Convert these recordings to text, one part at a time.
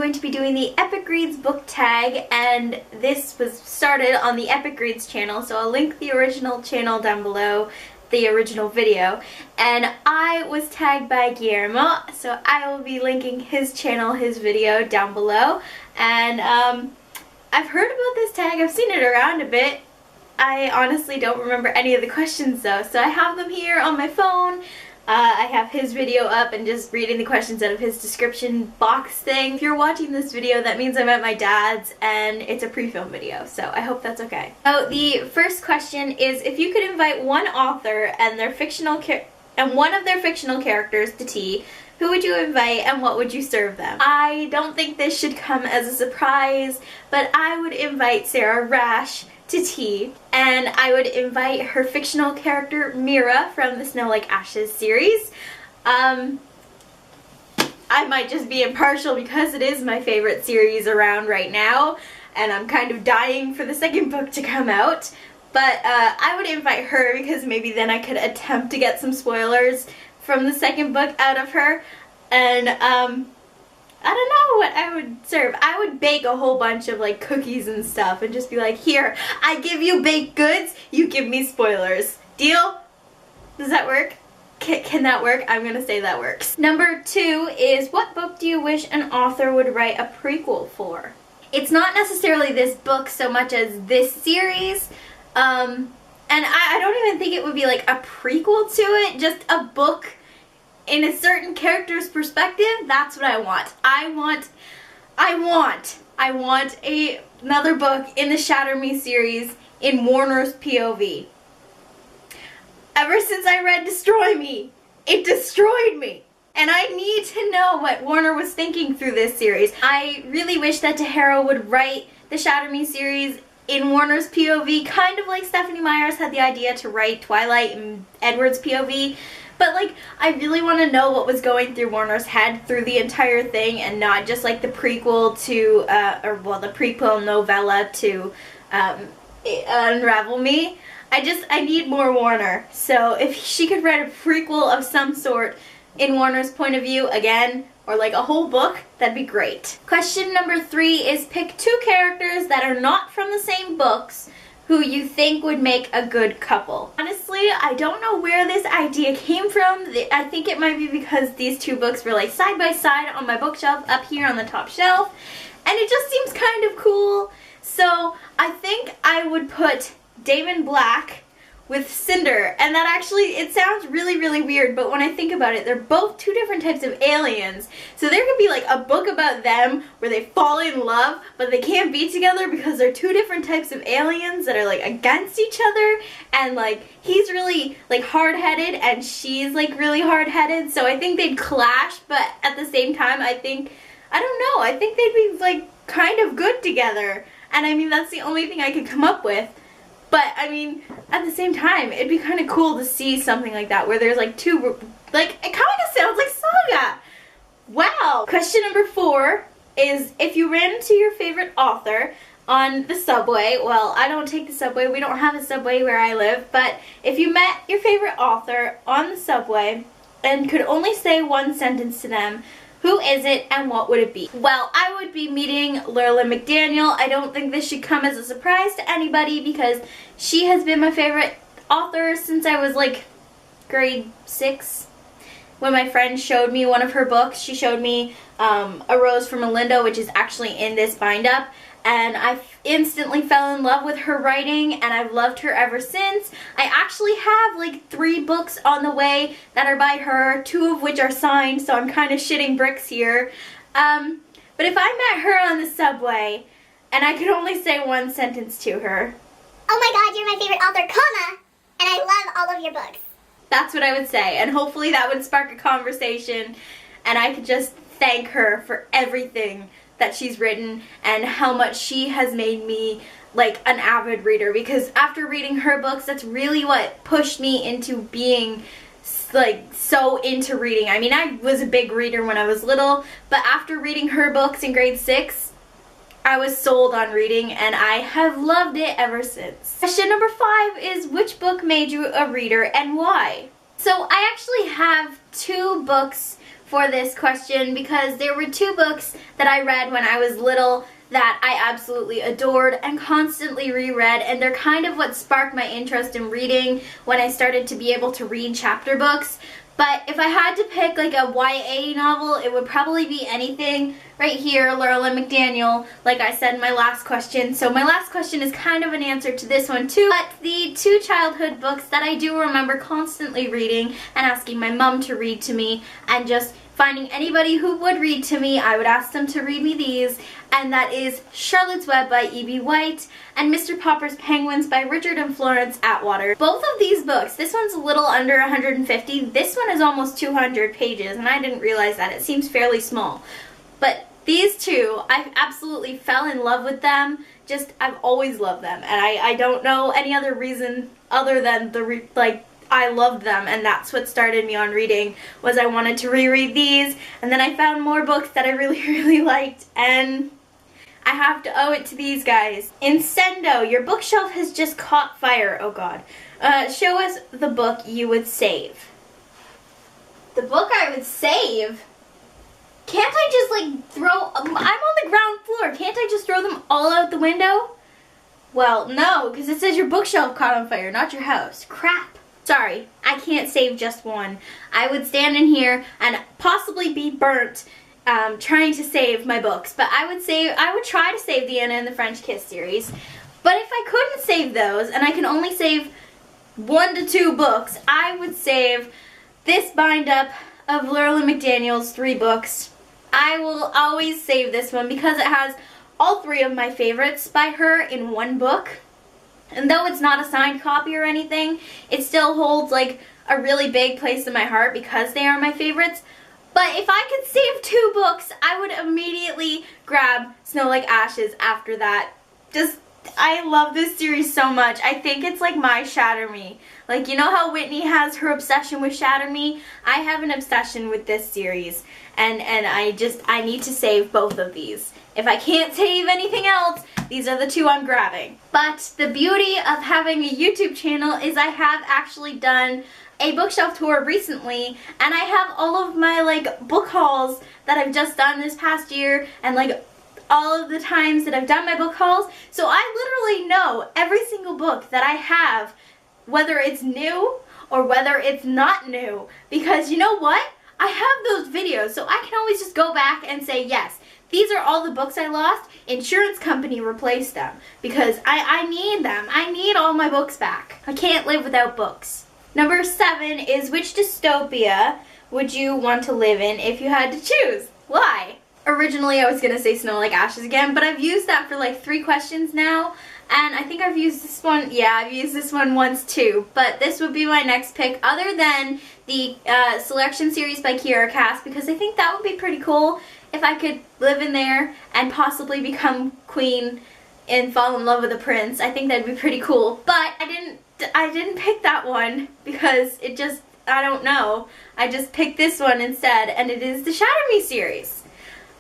going to be doing the Epic Reads book tag, and this was started on the Epic Reads channel, so I'll link the original channel down below, the original video. And I was tagged by Guillermo, so I will be linking his channel, his video down below. And I've heard about this tag, I've seen it around a bit. I honestly don't remember any of the questions though, so I have them here on my phone. I have his video up and just reading the questions out of his description box thing. If you're watching this video, that means I'm at my dad's and it's a pre-film video, so I hope that's okay. So the first question is, if you could invite one author and their one of their fictional characters to tea, who would you invite and what would you serve them? I don't think this should come as a surprise, but I would invite Sarah Rash to tea, and I would invite her fictional character Mira from the Snow Like Ashes series. I might just be impartial because it is my favorite series around right now, and I'm kind of dying for the second book to come out. But I would invite her because maybe then I could attempt to get some spoilers from the second book out of her. And I don't know what I would serve. I would bake a whole bunch of like cookies and stuff and just be like, here, I give you baked goods, you give me spoilers. Deal? Does that work? Can that work? I'm gonna say that works. Number 2 is, what book do you wish an author would write a prequel for? It's not necessarily this book so much as this series. And I don't even think it would be like a prequel to it, just a book in a certain character's perspective. That's what I want. I want another book in the Shatter Me series in Warner's POV. Ever since I read Destroy Me, it destroyed me. And I need to know what Warner was thinking through this series. I really wish that Tahara would write the Shatter Me series in Warner's POV, kind of like Stephanie Meyers had the idea to write Twilight in Edward's POV. But like, I really want to know what was going through Warner's head through the entire thing, and not just like the prequel to, the prequel novella to Unravel Me. I need more Warner. So if she could write a prequel of some sort in Warner's point of view again, or like a whole book, that'd be great. Question number 3 is, pick 2 characters that are not from the same books who you think would make a good couple. Honestly, I don't know where this idea came from. I think it might be because these 2 books were like side by side on my bookshelf up here on the top shelf, and it just seems kind of cool. So I think I would put Damon Black with Cinder, and that actually, it sounds really, really weird, but when I think about it, they're both 2 different types of aliens. So there could be like a book about them where they fall in love, but they can't be together because they're 2 different types of aliens that are like against each other, and like he's really like hard-headed and she's like really hard-headed, so I think they'd clash, but at the same time I think they'd be like kind of good together. And I mean, that's the only thing I could come up with. But, I mean, at the same time, it'd be kind of cool to see something like that, where there's like 2, like, it kind of sounds like Saga. Wow. Question number 4 is, if you ran into your favorite author on the subway, well, I don't take the subway, we don't have a subway where I live, but if you met your favorite author on the subway and could only say one sentence to them, who is it and what would it be? Well, I would be meeting Lurla McDaniel. I don't think this should come as a surprise to anybody because she has been my favorite author since I was like grade 6. When my friend showed me one of her books, she showed me A Rose for Melinda, which is actually in this bind-up. And I instantly fell in love with her writing, and I've loved her ever since. I actually have like 3 books on the way that are by her, 2 of which are signed, so I'm kind of shitting bricks here. But if I met her on the subway, and I could only say one sentence to her. Oh my god, you're my favorite author, comma, and I love all of your books. That's what I would say, and hopefully that would spark a conversation, and I could just thank her for everything that she's written and how much she has made me like an avid reader, because after reading her books, that's really what pushed me into being like so into reading. I mean, I was a big reader when I was little, but after reading her books in grade 6, I was sold on reading, and I have loved it ever since. Question number 5 is, which book made you a reader and why? So I actually have 2 books for this question because there were two books that I read when I was little that I absolutely adored and constantly reread, and they're kind of what sparked my interest in reading when I started to be able to read chapter books. But if I had to pick like a YA novel, it would probably be anything right here, Lurla McDaniel, like I said in my last question. So my last question is kind of an answer to this one too. But the two childhood books that I do remember constantly reading and asking my mom to read to me, and just finding anybody who would read to me, I would ask them to read me these, and that is Charlotte's Web by E.B. White and Mr. Popper's Penguins by Richard and Florence Atwater. Both of these books, this one's a little under 150, this one is almost 200 pages, and I didn't realize that. It seems fairly small. But these two, I absolutely fell in love with them. Just, I've always loved them, and I don't know any other reason other than I loved them, and that's what started me on reading, was I wanted to reread these, and then I found more books that I really, really liked, and I have to owe it to these guys. Incendo, your bookshelf has just caught fire. Oh God. Show us the book you would save. The book I would save? Can't I just like throw, I'm on the ground floor, can't I just throw them all out the window? Well, no, because it says your bookshelf caught on fire, not your house. Crap. Sorry, I can't save just one. I would stand in here and possibly be burnt trying to save my books. But I would try to save the Anna and the French Kiss series. But if I couldn't save those, and I can only save 1 to 2 books, I would save this bind-up of Lurla McDaniel's 3 books. I will always save this one because it has all 3 of my favorites by her in one book. And though it's not a signed copy or anything, it still holds like a really big place in my heart because they are my favorites. But if I could save 2 books, I would immediately grab Snow Like Ashes after that. I love this series so much. I think it's like my Shatter Me. Like, you know how Whitney has her obsession with Shatter Me? I have an obsession with this series. And I need to save both of these. If I can't save anything else, these are the 2 I'm grabbing. But the beauty of having a YouTube channel is I have actually done a bookshelf tour recently, and I have all of my like book hauls that I've just done this past year, and like all of the times that I've done my book hauls. So I literally know every single book that I have, whether it's new or whether it's not new, because you know what? I have those videos, so I can always just go back and say, yes, these are all the books I lost. Insurance company replaced them because I need them. I need all my books back. I can't live without books. Number 7 is, which dystopia would you want to live in if you had to choose? Why? Originally I was going to say Snow Like Ashes again, but I've used that for like 3 questions now, and I think I've used this one, yeah, I've used this one once too, but this would be my next pick other than the selection series by Kiara Cass, because I think that would be pretty cool if I could live in there and possibly become queen and fall in love with a prince. I think that'd be pretty cool, but I didn't pick that one because it just, I don't know. I just picked this one instead, and it is the Shatter Me series.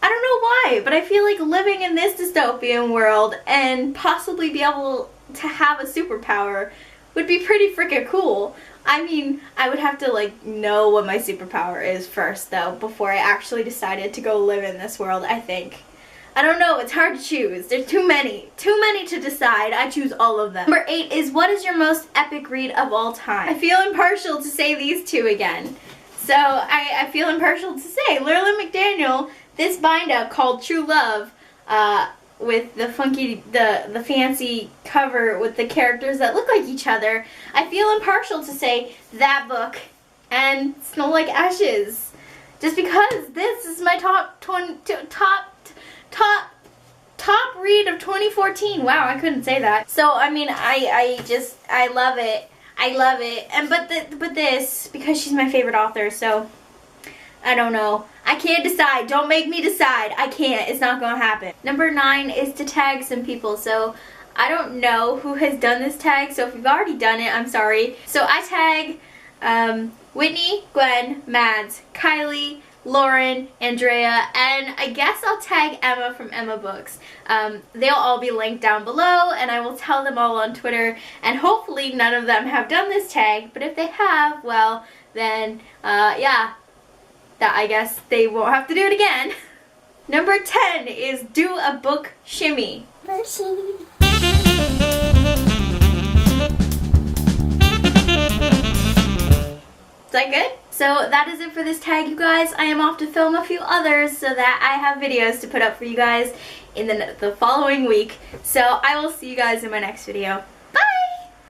I don't know why, but I feel like living in this dystopian world and possibly be able to have a superpower would be pretty freaking cool. I mean, I would have to like know what my superpower is first though before I actually decided to go live in this world, I think. I don't know, it's hard to choose. There's too many to decide. I choose all of them. Number 8 is, what is your most epic read of all time? I feel impartial to say these 2 again. So I feel impartial to say Lurla McDaniel, this bind-up called True Love, with the funky, the fancy cover with the characters that look like each other. I feel impartial to say that book and Snow Like Ashes, just because this is my top read of 2014. Wow, I couldn't say that. So I mean, I love it. I love it. And but this, because she's my favorite author, so I don't know. I can't decide. Don't make me decide. I can't. It's not gonna happen. Number 9 is to tag some people. So I don't know who has done this tag, so if you've already done it, I'm sorry. So I tag Whitney, Gwen, Mads, Kylie, Lauren, Andrea, and I guess I'll tag Emma from Emma Books. They'll all be linked down below, and I will tell them all on Twitter, and hopefully none of them have done this tag, but if they have, well, then, yeah, that I guess they won't have to do it again. Number 10 is do a book shimmy. Is that good? So that is it for this tag, you guys. I am off to film a few others so that I have videos to put up for you guys in the following week. So I will see you guys in my next video.